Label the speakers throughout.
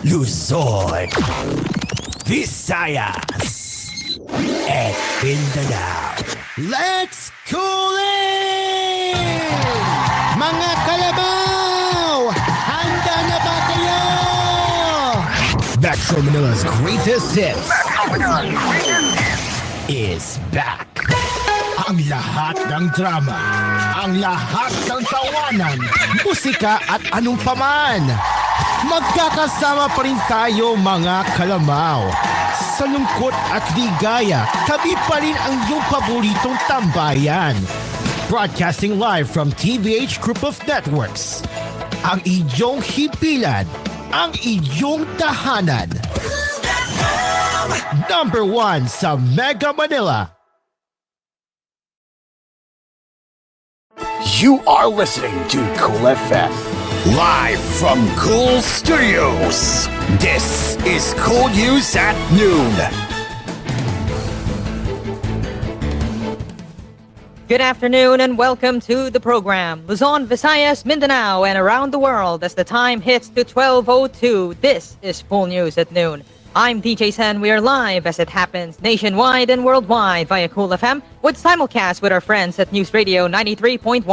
Speaker 1: Luzon, Visayas, at Mindanao. Let's cool it! Mga kalabaw! Handa na ba kayo? Metro Manila's greatest hits is back. Ang lahat ng drama, ang lahat ng tawanan, musika at anong paman. Magkakasama pa rin tayo mga kalamaw. Sa lungkot at ligaya, tabi pa rin ang iyong paboritong tambayan. Broadcasting live from TVH Group of Networks. Ang iyong himpilan, ang iyong tahanan. Number 1 sa Mega Manila. You are listening to Cool FM. Live from Cool Studios. This is Cool News at Noon.
Speaker 2: Good afternoon and welcome to the program. Luzon, Visayas, Mindanao, and around the world as the time hits to 12:02. This is Cool News at Noon. I'm DJ Sen. We are live as it happens nationwide and worldwide via Cool FM with simulcast with our friends at News Radio 93.1.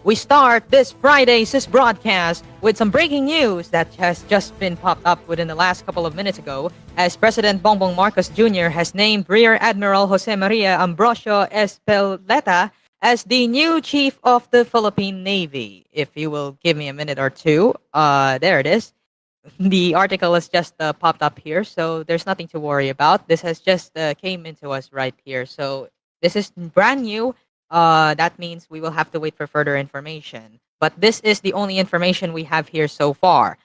Speaker 2: We start this Friday's broadcast with some breaking news that has just been popped up within the last couple of minutes ago as President Bongbong Marcos Jr. has named Rear Admiral Jose Maria Ambrosio Espeleta as the new Chief of the Philippine Navy. If you will give me a minute or two, there it is. The article has just popped up here, so there's nothing to worry about. This has just came into us right here. So this is brand new. That means we will have to wait for further information. But this is the only information we have here so far.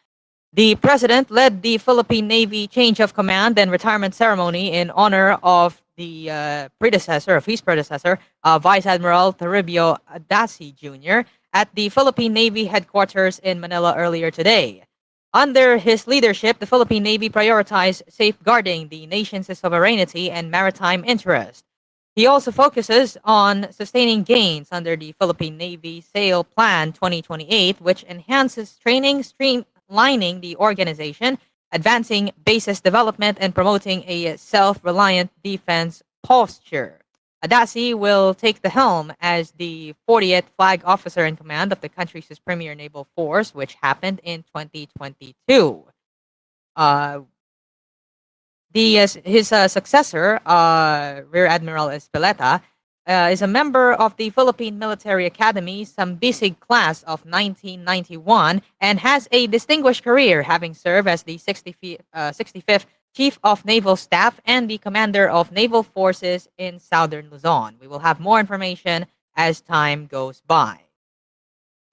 Speaker 2: The president led the Philippine Navy change of command and retirement ceremony in honor of the his predecessor, Vice Admiral Toribio Adasi Jr. at the Philippine Navy headquarters in Manila earlier today. Under his leadership, the Philippine Navy prioritized safeguarding the nation's sovereignty and maritime interest. He also focuses on sustaining gains under the Philippine Navy SAIL Plan 2028, which enhances training, streamlining the organization, advancing basis development, and promoting a self-reliant defense posture. Adasi will take the helm as the 40th Flag Officer in command of the country's premier naval force, which happened in 2022. His successor, Rear Admiral Espeleta, is a member of the Philippine Military Academy Sambisig class of 1991 and has a distinguished career, having served as the 65th Chief of Naval Staff and the Commander of Naval Forces in Southern Luzon. We will have more information as time goes by.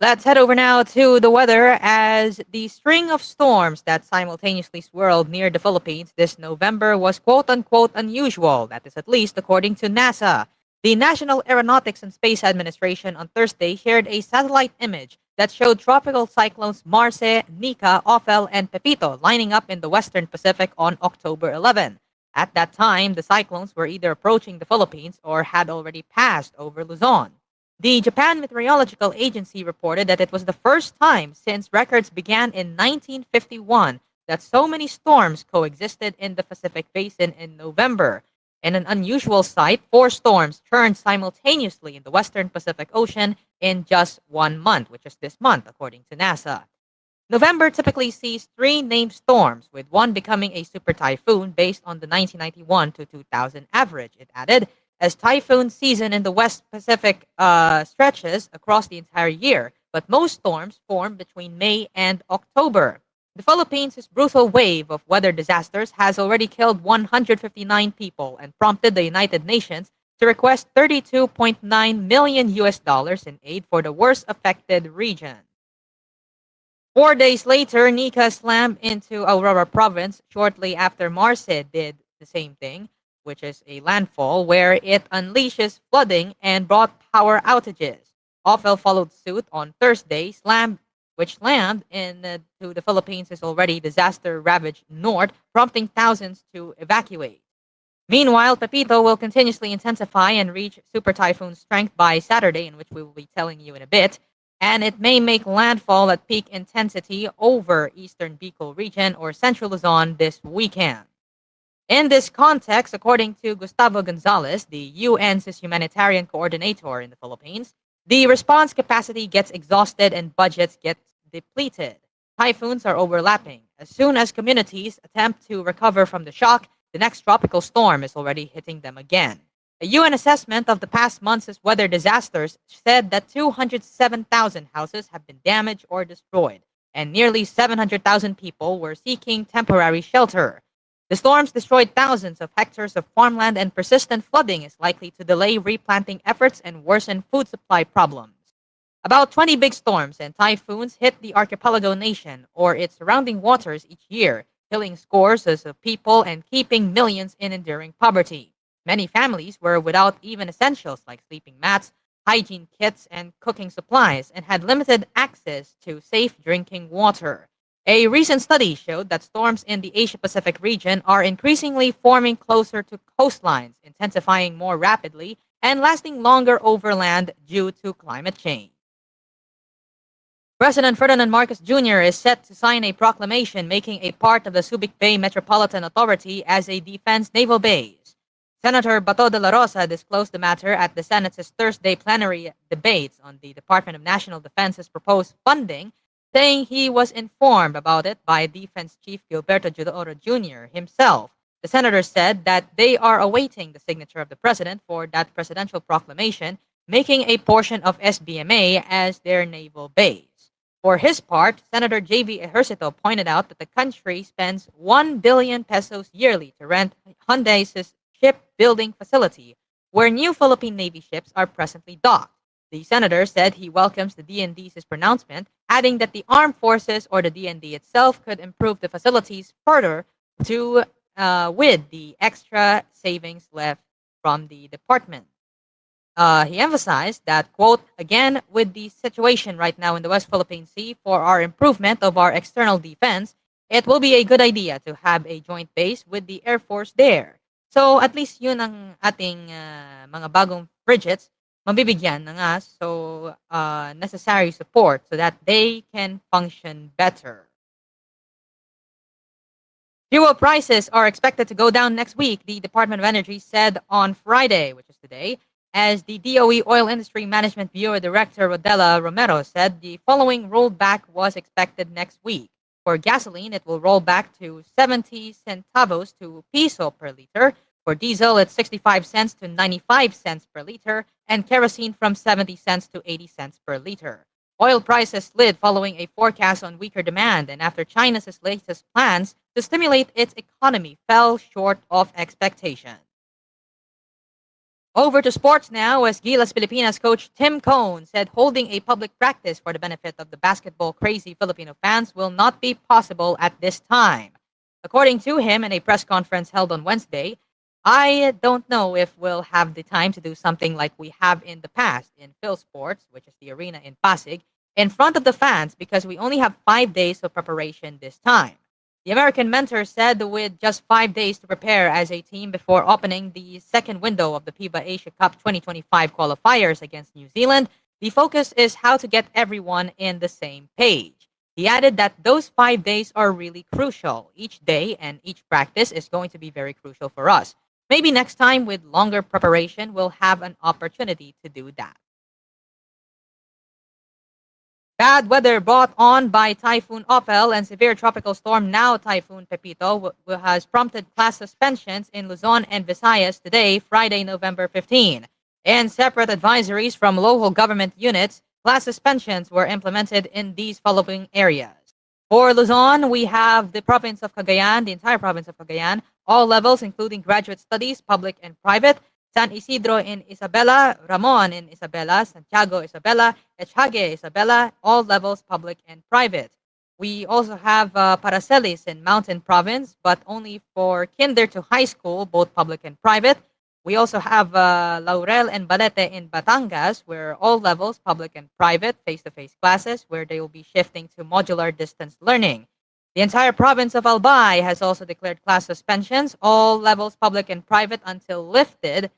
Speaker 2: Let's head over now to the weather as the string of storms that simultaneously swirled near the Philippines this November was quote-unquote unusual. That is at least according to NASA. The National Aeronautics and Space Administration on Thursday shared a satellite image that showed tropical cyclones Marce, Nika, Ophel, and Pepito lining up in the Western Pacific on October 11. At that time, the cyclones were either approaching the Philippines or had already passed over Luzon. The Japan Meteorological Agency reported that it was the first time since records began in 1951 that so many storms coexisted in the Pacific Basin in November. In an unusual sight, 4 storms turned simultaneously in the Western Pacific Ocean in just 1 month, which is this month, according to NASA. November typically sees 3 named storms, with one becoming a super typhoon based on the 1991 to 2000 average, it added, as typhoon season in the West Pacific stretches across the entire year, but most storms form between May and October. The Philippines' brutal wave of weather disasters has already killed 159 people and prompted the United Nations to request $32.9 million in aid for the worst affected region. 4 days later, Nika slammed into Aurora province shortly after Marce did the same thing, which is a landfall where it unleashes flooding and brought power outages. Ophel followed suit on Thursday, which slammed into the Philippines' already disaster-ravaged north, prompting thousands to evacuate. Meanwhile, Pepito will continuously intensify and reach super typhoon strength by Saturday, in which we will be telling you in a bit, and it may make landfall at peak intensity over eastern Bicol region or central Luzon this weekend. In this context, according to Gustavo Gonzalez, the UN's humanitarian coordinator in the Philippines, the response capacity gets exhausted and budgets get depleted. Typhoons are overlapping. As soon as communities attempt to recover from the shock, the next tropical storm is already hitting them again. A UN assessment of the past months' weather disasters said that 207,000 houses have been damaged or destroyed, and nearly 700,000 people were seeking temporary shelter. The storms destroyed thousands of hectares of farmland, and persistent flooding is likely to delay replanting efforts and worsen food supply problems. About 20 big storms and typhoons hit the archipelago nation or its surrounding waters each year, killing scores of people and keeping millions in enduring poverty. Many families were without even essentials like sleeping mats, hygiene kits, and cooking supplies, and had limited access to safe drinking water. A recent study showed that storms in the Asia Pacific region are increasingly forming closer to coastlines, intensifying more rapidly, and lasting longer over land due to climate change. President Ferdinand Marcos Jr. is set to sign a proclamation making a part of the Subic Bay Metropolitan Authority as a defense naval base. Senator Bato de la Rosa disclosed the matter at the Senate's Thursday plenary debates on the Department of National Defense's proposed funding, saying he was informed about it by Defense Chief Gilberto Judoro Jr. himself. The senator said that they are awaiting the signature of the president for that presidential proclamation, making a portion of SBMA as their naval base. For his part, Senator J.V. Ejercito pointed out that the country spends 1 billion pesos yearly to rent Hyundai's shipbuilding facility, where new Philippine Navy ships are presently docked. The senator said he welcomes the DND's pronouncement, adding that the armed forces or the DND itself could improve the facilities further to with the extra savings left from the department. He emphasized that, quote, again, with the situation right now in the West Philippine Sea for our improvement of our external defense, it will be a good idea to have a joint base with the Air Force there. So at least yun ang ating mga bagong frigates mabibigyan na nga so necessary support so that they can function better. Fuel prices are expected to go down next week, the Department of Energy said on Friday, which is today, as the DOE Oil Industry Management Bureau Director Rodela Romero said the following rollback was expected next week. For gasoline, it will roll back to 70 centavos to peso per liter. For diesel, it's 65 cents to 95 cents per liter, and kerosene from 70 cents to 80 cents per liter. Oil prices slid following a forecast on weaker demand, and after China's latest plans to stimulate its economy fell short of expectations. Over to sports now, as Gilas Pilipinas coach Tim Cone said holding a public practice for the benefit of the basketball-crazy Filipino fans will not be possible at this time. According to him in a press conference held on Wednesday, I don't know if we'll have the time to do something like we have in the past in Phil Sports, which is the arena in Pasig, in front of the fans because we only have 5 days of preparation this time. The American mentor said with just 5 days to prepare as a team before opening the second window of the FIBA Asia Cup 2025 qualifiers against New Zealand, the focus is how to get everyone in the same page. He added that those 5 days are really crucial. Each day and each practice is going to be very crucial for us. Maybe next time with longer preparation, we'll have an opportunity to do that. Bad weather brought on by Typhoon Ophel and severe tropical storm now Typhoon Pepito has prompted class suspensions in Luzon and Visayas today, Friday, November 15. In separate advisories from local government units, class suspensions were implemented in these following areas. For Luzon, we have the province of Cagayan, the entire province of Cagayan, all levels including graduate studies, public and private, San Isidro in Isabela, Ramon in Isabela, Santiago, Isabela, Echage, Isabela, all levels public and private. We also have Paracelis in Mountain Province, but only for kinder to high school, both public and private. We also have Laurel and Balete in Batangas, where all levels, public and private, face-to-face classes, where they will be shifting to modular distance learning. The entire province of Albay has also declared class suspensions, all levels, public and private, until lifted,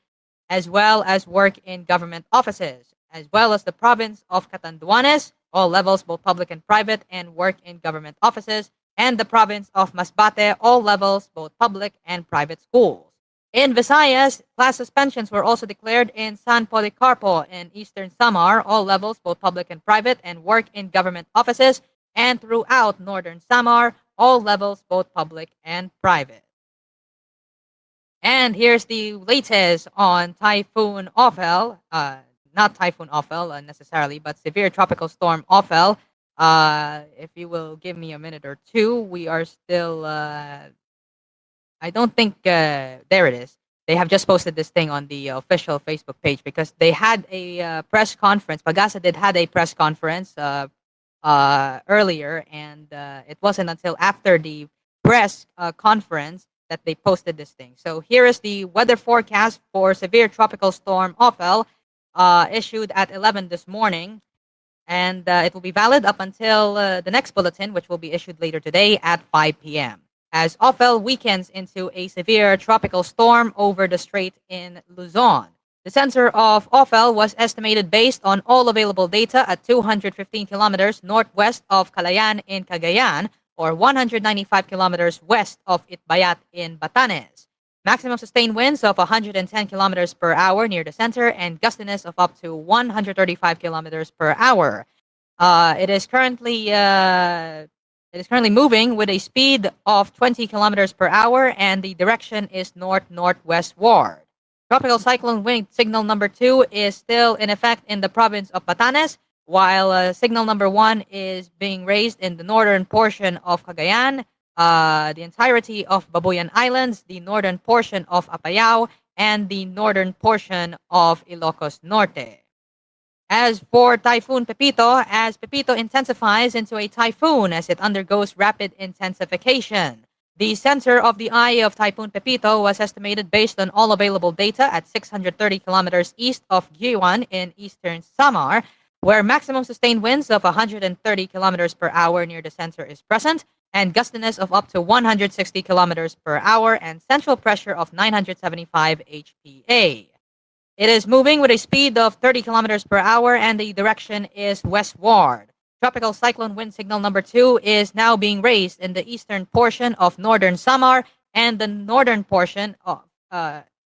Speaker 2: as well as work in government offices. as well as the province of Catanduanes, all levels, both public and private, and work in government offices, and the province of Masbate, all levels, both public and private schools. In Visayas, class suspensions were also declared in San Policarpo in Eastern Samar, all levels, both public and private, and work in government offices, and throughout Northern Samar, all levels, both public and private. And here's the latest on Typhoon Ophel. Not Typhoon Ophel necessarily, but severe tropical storm Ophel. If you will give me a minute or two, we are still. I don't think there it is. They have just posted this thing on the official Facebook page because they had a press conference. Pagasa did had a press conference earlier, and it wasn't until after the press conference that they posted this thing. So here is the weather forecast for severe tropical storm Ophel, issued at 11 this morning, and it will be valid up until the next bulletin, which will be issued later today at 5 p.m. As Ophel weakens into a severe tropical storm over the strait in Luzon. The center of Ophel was estimated based on all available data at 215 kilometers northwest of Calayan in Cagayan, or 195 kilometers west of Itbayat in Batanes. Maximum sustained winds of 110 kilometers per hour near the center and gustiness of up to 135 kilometers per hour. It is currently moving with a speed of 20 kilometers per hour, and the direction is north-northwestward. Tropical cyclone wind signal number 2 is still in effect in the province of Batanes, while signal number 1 is being raised in the northern portion of Cagayan, the entirety of Babuyan Islands, the northern portion of Apayao, and the northern portion of Ilocos Norte. As for Typhoon Pepito, as Pepito intensifies into a typhoon as it undergoes rapid intensification. The center of the eye of Typhoon Pepito was estimated based on all available data at 630 kilometers east of TGON in eastern Samar, where maximum sustained winds of 130 kilometers per hour near the center is present, and gustiness of up to 160 kilometers per hour, and central pressure of 975 HPA. It is moving with a speed of 30 kilometers per hour, and the direction is westward. Tropical cyclone wind signal number 2 is now being raised in the eastern portion of northern Samar and the northern portion of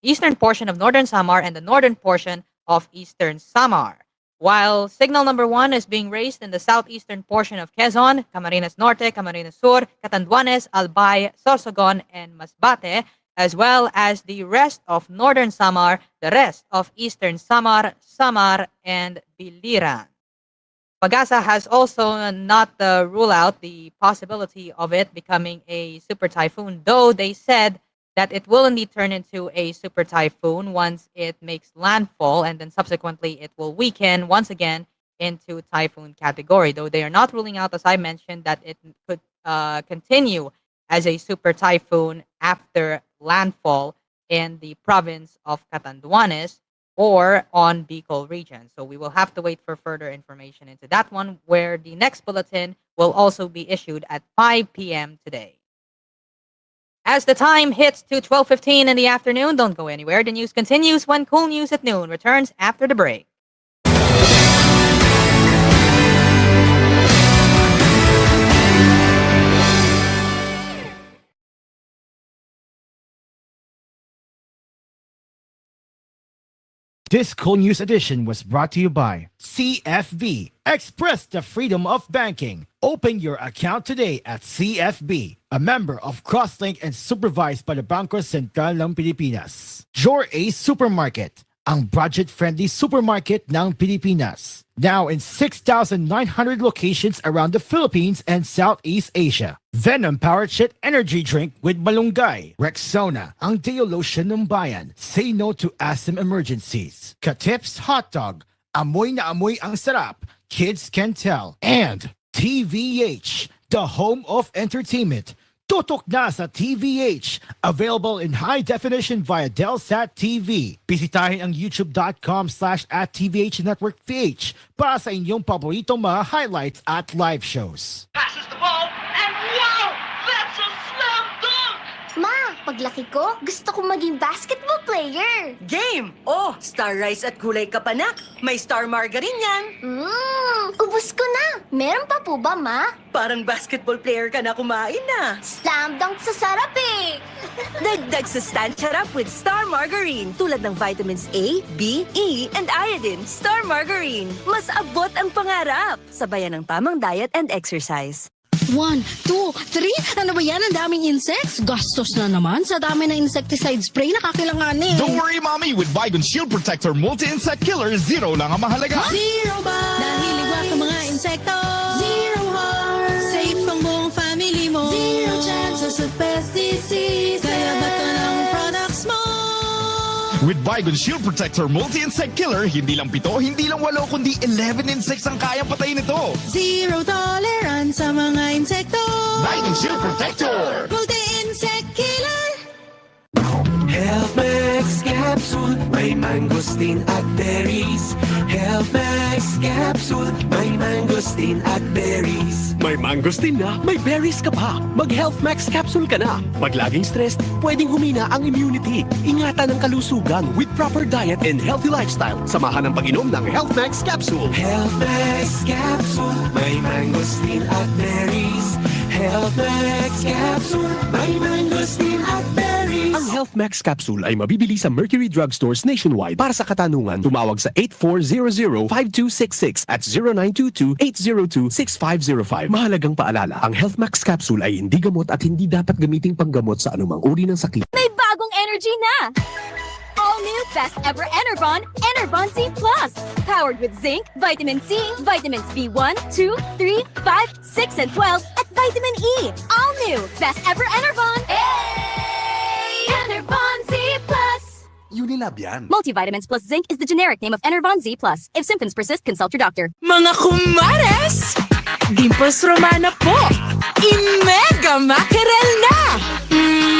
Speaker 2: eastern portion of northern Samar and the northern portion of eastern Samar. While signal number 1 is being raised in the southeastern portion of Quezon, Camarines Norte, Camarines Sur, Catanduanes, Albay, Sorsogon, and Masbate, as well as the rest of northern Samar, the rest of eastern Samar, Samar, and Biliran. Pagasa has also not ruled out the possibility of it becoming a super typhoon, though they said that it will indeed turn into a super typhoon once it makes landfall, and then subsequently it will weaken once again into typhoon category, though they are not ruling out, as I mentioned, that it could continue as a super typhoon after landfall in the province of Catanduanes or on Bicol region. So we will have to wait for further information into that one, where the next bulletin will also be issued at 5 p.m. today. As the time hits to 12:15 in the afternoon, don't go anywhere. The news continues when Cool News at Noon returns after the break.
Speaker 1: This Cool News edition was brought to you by CFB. Express the freedom of banking. Open your account today at CFB, a member of Crosslink and supervised by the Bangko Sentral ng Pilipinas. Your Ace Supermarket, ang budget-friendly supermarket ng Pilipinas. Now in 6,900 locations around the Philippines and Southeast Asia. Venom-powered shit energy drink with malunggay. Rexona, ang deo lotion ng bayan. Say no to asthma emergencies. Katips Hot Dog, amoy na amoy ang sarap. Kids can tell. And TVH, the home of entertainment. Tutok na sa TVH. Available in high definition via Delsat TV. Bisitahin ang youtube.com/@TVH Network PH para sa inyong paboritong mga highlights at live shows.
Speaker 3: Passes the ball, and wow! That's a slam dunk!
Speaker 4: Ma,
Speaker 3: paglaki ko, gusto kong maging basketball player.
Speaker 4: Game! Oh, star rice at gulay kapanak. May star margarine yan.
Speaker 3: Ubus ko na. Meron pa po ba, Ma?
Speaker 4: Parang basketball player ka na kumain na.
Speaker 3: Slam dunk sa sarap eh.
Speaker 5: Dagdag sustansya sarap with Star Margarine. Tulad ng vitamins A, B, E, and iodine. Star Margarine. Mas abot ang pangarap. Sabayan ng tamang diet and exercise.
Speaker 6: 1, 2, 3. Ano ba yan? Ang daming insects? Gastos na naman sa dami ng insecticide spray na kakailanganin.
Speaker 1: Don't worry, Mommy. With Vigon Shield Protector Multi-Insect Killer, 0 lang ang mahalaga.
Speaker 6: Zero ba? Dahil liwat ang mga insekto. Zero harm. Safe ang buong family mo. Zero chances of pest disease. Kaya bato ng products mo.
Speaker 1: With Vigon Shield Protector Multi-Insect Killer, hindi lang 7, hindi lang 8, kundi 11 insects ang kayang patayin nito.
Speaker 6: Zero tolerance sa mga insekto.
Speaker 1: Vigon Shield Protector!
Speaker 6: Multi-insect killer.
Speaker 7: Health Max Capsule, may mangosteen at berries. Health Max Capsule, may mangosteen at berries.
Speaker 8: May mangosteen na, may berries ka pa. Mag-Health Max Capsule ka na. Pag laging stressed, pwedeng humina ang immunity. Ingatan ang kalusugan with proper diet and healthy lifestyle. Samahan ang pag-inom ng Health Max Capsule.
Speaker 7: Health Max Capsule, may mangosteen at berries. Health Max Capsule, may mangosteen at berries.
Speaker 8: Ang Health Max Capsule ay mabibili sa Mercury Drugstores nationwide. Para sa katanungan, tumawag sa 8400-5266 at 0922-802-6505. Mahalagang paalala, ang Health Max Capsule ay hindi gamot at hindi dapat gamiting panggamot sa anumang uri ng sakit.
Speaker 9: May bagong energy na! All new Best Ever Enervon, Enervon C+. Powered with zinc, vitamin C, vitamins B1, 2, 3, 5, 6, and 12, at vitamin E. All new Best Ever Enervon. Hey! Enervon Z+.
Speaker 10: Unilab yan.
Speaker 9: Multivitamins plus zinc is the generic name of Enervon Z+. If symptoms persist, consult your doctor.
Speaker 5: Mga kumares! Dimples Romana po! In-mega mackerel na!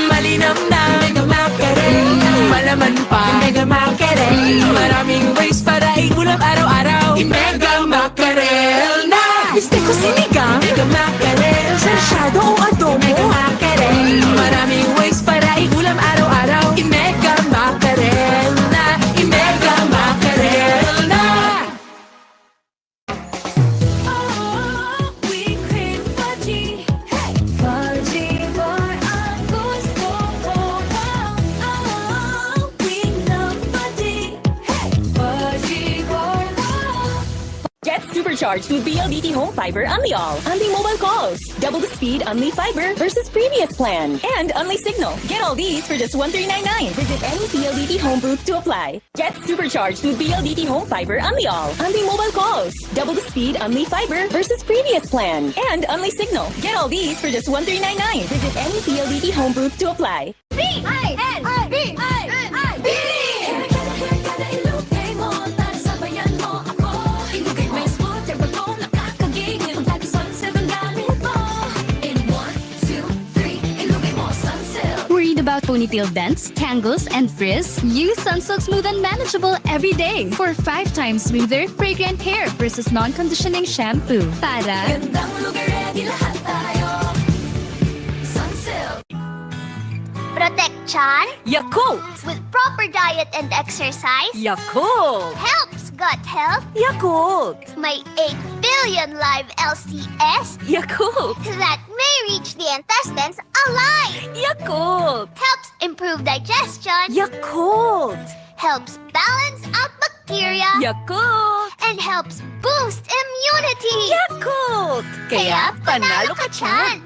Speaker 5: Malinam na! Mega mackerel! Malaman pa! Mega mackerel! Maraming ways para igulam araw-araw! I-mega mackerel na! Gusto ko sinigang! Mega mackerel! Sarsyado o adobo! Mega mackerel! Maraming ways para igulam araw-araw! I-mega mackerel na! I-mega mackerel na!
Speaker 9: Get supercharged with BLDT Home Fiber Unli All. Unli mobile calls. Double the speed Unli Fiber versus previous plan. And Unli Signal. Get all these for just $1399. Visit any BLDT Home booth to apply. Get supercharged with BLDT Home Fiber Unli All. Unli mobile calls. Double the speed Unli Fiber versus previous plan. And Unli Signal. Get all these for just $1399. Visit any BLDT Home booth to apply. B-I-N-I-B-I-N-I-B!
Speaker 11: Worried about ponytail dents, tangles, and frizz? Use Sunsilk Smooth and Manageable every day for 5 times smoother, fragrant hair versus non-conditioning shampoo. Para
Speaker 9: Gandang lugar, ready lahat tayo. Sunsilk.
Speaker 3: Protect chan
Speaker 5: Yakult!
Speaker 3: with proper diet and exercise.
Speaker 5: Yakult!
Speaker 3: Helps gut health.
Speaker 5: Yakult!
Speaker 3: May 8 billion live LCS
Speaker 5: Yakult!
Speaker 3: that may reach the intestines alive.
Speaker 5: Yakult!
Speaker 3: Helps improve digestion.
Speaker 5: Yakult!
Speaker 3: Helps balance out bacteria.
Speaker 5: Yakult!
Speaker 3: And helps boost immunity.
Speaker 5: Yakult!
Speaker 3: Kaya panalo ka chan.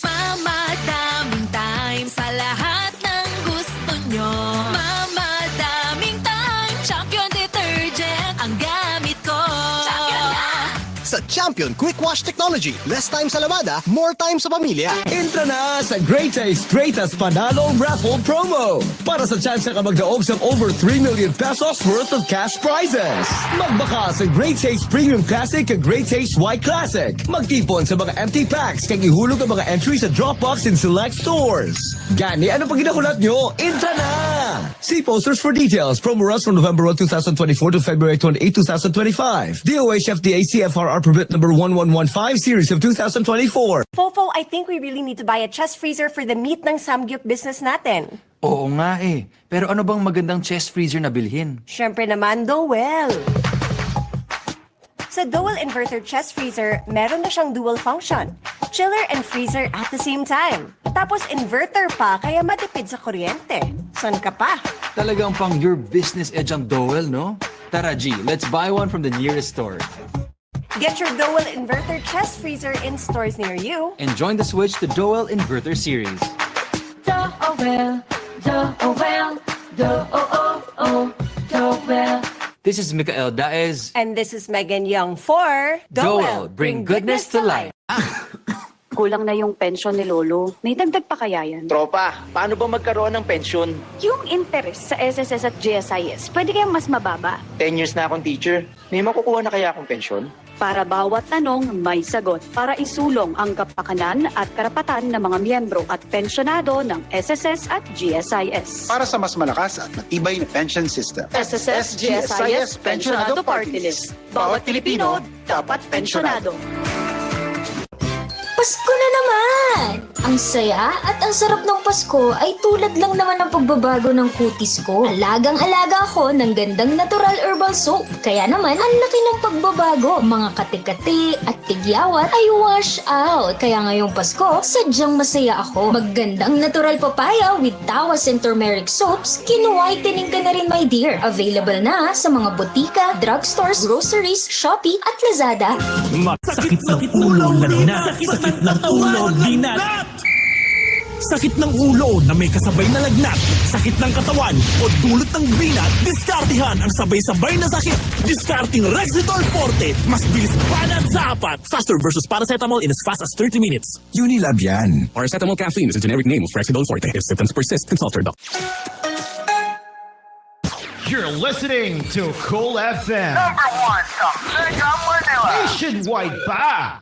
Speaker 5: Mamadaming time sa lahat ng gusto nyo. Mamadaming time, Champion Detergent ang gamit ko. Champion na!
Speaker 10: Sa Champion Quick Wash Technology, less time sa lamada, more time sa pamilya.
Speaker 12: Entra na sa Great Taste Greatest Panalo Raffle Promo para sa chance ka magdaog sa over 3 million pesos worth of cash prizes. Magbaka sa Great Taste Premium Classic at Great Taste White Classic. Magtipon sa mga empty packs kag ihulog ang mga entries sa Dropbox in select stores. Gani, ano pag ginahulat nyo? Entra na! See posters for details. Promo runs from November 1, 2024 to February 28, 2025. DOH FDA CFRR permitted Orbit number 1115 series of 2024.
Speaker 13: Fofo, I think we really need to buy a chest freezer for the meat ng samgyup business natin.
Speaker 14: Oo nga eh. Pero ano bang magandang chest freezer na bilhin?
Speaker 13: Siyempre naman, Dowell. Sa Dowell Inverter Chest Freezer, meron na siyang dual function. Chiller and freezer at the same time. Tapos inverter pa, kaya matipid sa kuryente. Son ka pa?
Speaker 14: Talagang pang your business edge ang Dowell, no? Tara G, let's buy one from the nearest store.
Speaker 13: Get your Dowell Inverter Chest Freezer in stores near you.
Speaker 14: And join the switch to Dowell Inverter Series.
Speaker 11: Dowell, Dowell, Dowell.
Speaker 14: This is Mikael Daez.
Speaker 13: And this is Megan Young for
Speaker 14: Dowell, bring goodness to life.
Speaker 15: Kulang na yung pensyon ni Lolo. May dagdag pa kaya yan?
Speaker 16: Tropa, paano ba magkaroon ng pensyon?
Speaker 15: Yung interest sa SSS at GSIS, pwede kayang mas mababa.
Speaker 16: 10 years na akong teacher. May makukuha na kaya akong pensyon?
Speaker 15: Para bawat tanong, may sagot. Para isulong ang kapakanan at karapatan ng mga miyembro at pensyonado ng SSS at GSIS.
Speaker 17: Para sa mas malakas at matibay na pension system.
Speaker 15: SSS GSIS Pensionado Party List. Bawat Pilipino dapat pensyonado.
Speaker 3: Pasko na naman! Ang saya at ang sarap ng Pasko ay tulad lang naman ng pagbabago ng kutis ko. Alagang-alaga ako ng gandang natural herbal soap. Kaya naman, ang laki ng pagbabago. Mga kati-kati at tigyawat ay wash out. Kaya ngayong Pasko, sadyang masaya ako. Maggandang natural papaya with tawas and turmeric soaps, kinu-whitening ka na rin, my dear. Available na sa mga botika, drugstores, groceries, Shopee at Lazada.
Speaker 18: Sakit ng ulo, lagnat. Sakit ng ulo, dinat. Sakit ng ulo na may kasabay na lagnat. Sakit ng katawan o dulot ng binat. Diskartihan ang sabay-sabay na sakit. Diskarting Rexidol Forte. Mas bilis panat sa apat. Faster versus paracetamol in as fast as 30 minutes.
Speaker 19: Unilab yan. Paracetamol caffeine is a generic name of Rexidol Forte. If symptoms persist, consult your doctor.
Speaker 1: You're listening to Cool FM.
Speaker 20: Number 1 sa Mega Manila.
Speaker 1: Nationwide pa!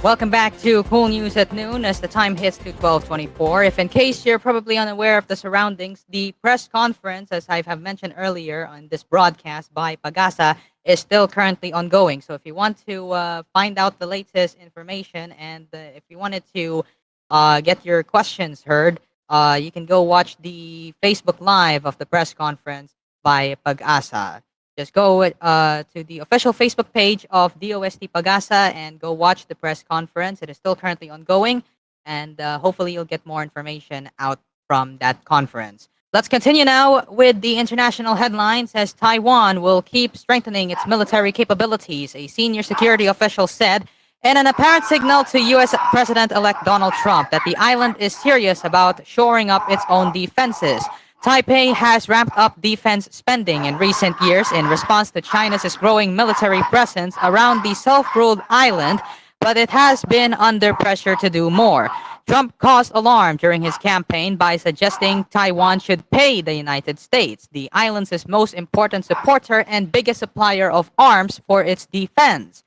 Speaker 2: Welcome back to Cool News at Noon as the time hits to 12:24. If in case you're probably unaware of the surroundings, the press conference, as I have mentioned earlier on this broadcast by Pagasa, is still currently ongoing. So if you want to find out the latest information and if you wanted to get your questions heard, you can go watch the Facebook Live of the press conference by Pagasa. Just go to the official Facebook page of DOST Pagasa and go watch the press conference. It is still currently ongoing, and hopefully you'll get more information out from that conference. Let's continue now with the international headlines as Taiwan will keep strengthening its military capabilities, a senior security official said, in an apparent signal to U.S. President-elect Donald Trump that the island is serious about shoring up its own defenses. Taipei has ramped up defense spending in recent years in response to China's growing military presence around the self-ruled island, but it has been under pressure to do more. Trump caused alarm during his campaign by suggesting Taiwan should pay the United States, the island's most important supporter and biggest supplier of arms, for its defense.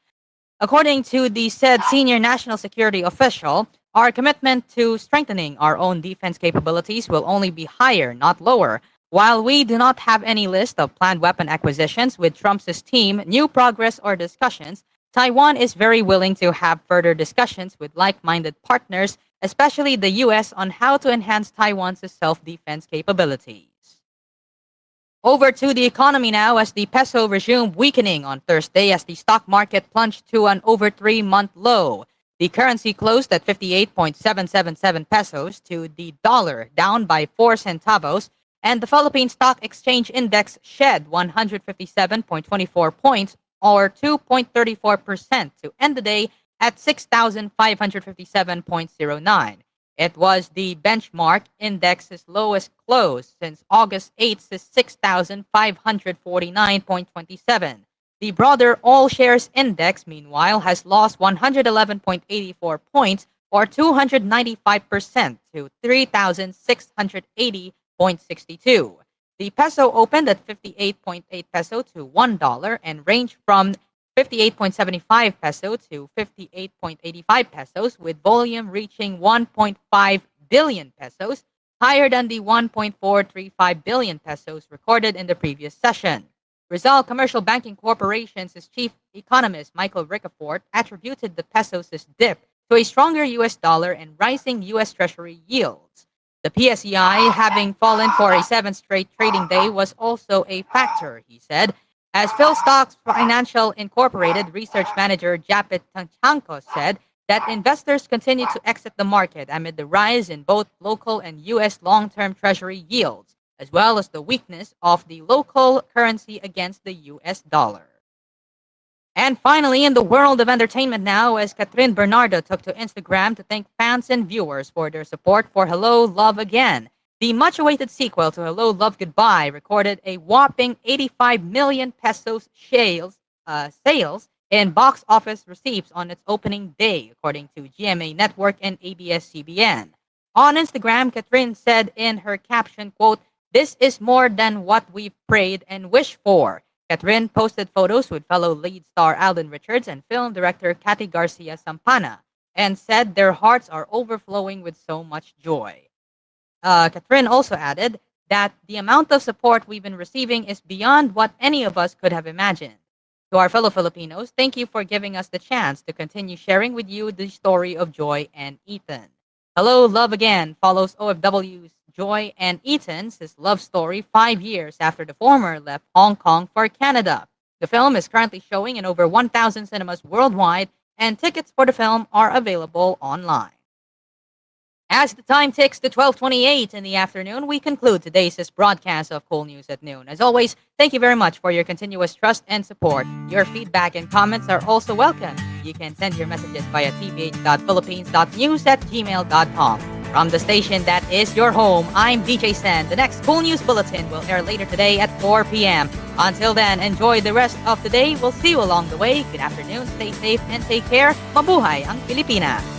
Speaker 2: According to the said senior national security official, our commitment to strengthening our own defense capabilities will only be higher, not lower. While we do not have any list of planned weapon acquisitions with Trump's team, new progress or discussions, Taiwan is very willing to have further discussions with like-minded partners, especially the U.S., on how to enhance Taiwan's self-defense capabilities. Over to the economy now as the peso resumed weakening on Thursday as the stock market plunged to an over 3-month low. The currency closed at 58.777 pesos to the dollar, down by 4 centavos, and the Philippine Stock Exchange Index shed 157.24 points, or 2.34%, to end the day at 6,557.09. It was the benchmark index's lowest close since August 8th to 6,549.27. The broader all-shares index, meanwhile, has lost 111.84 points or 295% to 3,680.62. The peso opened at 58.8 peso to $1 and ranged from 58.75 peso to 58.85 pesos, with volume reaching 1.5 billion pesos, higher than the 1.435 billion pesos recorded in the previous session. Rizal Commercial Banking Corporation's chief economist Michael Ricafort attributed the peso's dip to a stronger U.S. dollar and rising U.S. Treasury yields. The PSEI, having fallen for a 7th straight trading day, was also a factor, he said. As Philstocks Financial Incorporated research manager Japet Tanchanko said that investors continue to exit the market amid the rise in both local and U.S. long-term Treasury yields, as well as the weakness of the local currency against the U.S. dollar. And finally, in the world of entertainment now, as Catherine Bernardo took to Instagram to thank fans and viewers for their support for Hello, Love Again. The much-awaited sequel to Hello, Love, Goodbye recorded a whopping 85 million pesos sales in box office receipts on its opening day, according to GMA Network and ABS-CBN. On Instagram, Catherine said in her caption, quote, "This is more than what we've prayed and wished for." Catherine posted photos with fellow lead star Alden Richards and film director Cathy Garcia Sampana and said their hearts are overflowing with so much joy. Catherine also added that the amount of support we've been receiving is beyond what any of us could have imagined. To our fellow Filipinos, thank you for giving us the chance to continue sharing with you the story of Joy and Ethan. Hello, Love Again follows OFW's Joy and Ethan's love story 5 years after the former left Hong Kong for Canada. The film is currently showing in over 1,000 cinemas worldwide, and tickets for the film are available online. As the time ticks to 12:28 in the afternoon, we conclude today's broadcast of koolNews at noon. As always, thank you very much for your continuous trust and support. Your feedback and comments are also welcome. You can send your messages via tvh.philippines.news@gmail.com. From the station that is your home, I'm DJ Sen. The next koolNews Bulletin will air later today at 4 p.m. Until then, enjoy the rest of the day. We'll see you along the way. Good afternoon, stay safe, and take care. Mabuhay ang Pilipinas!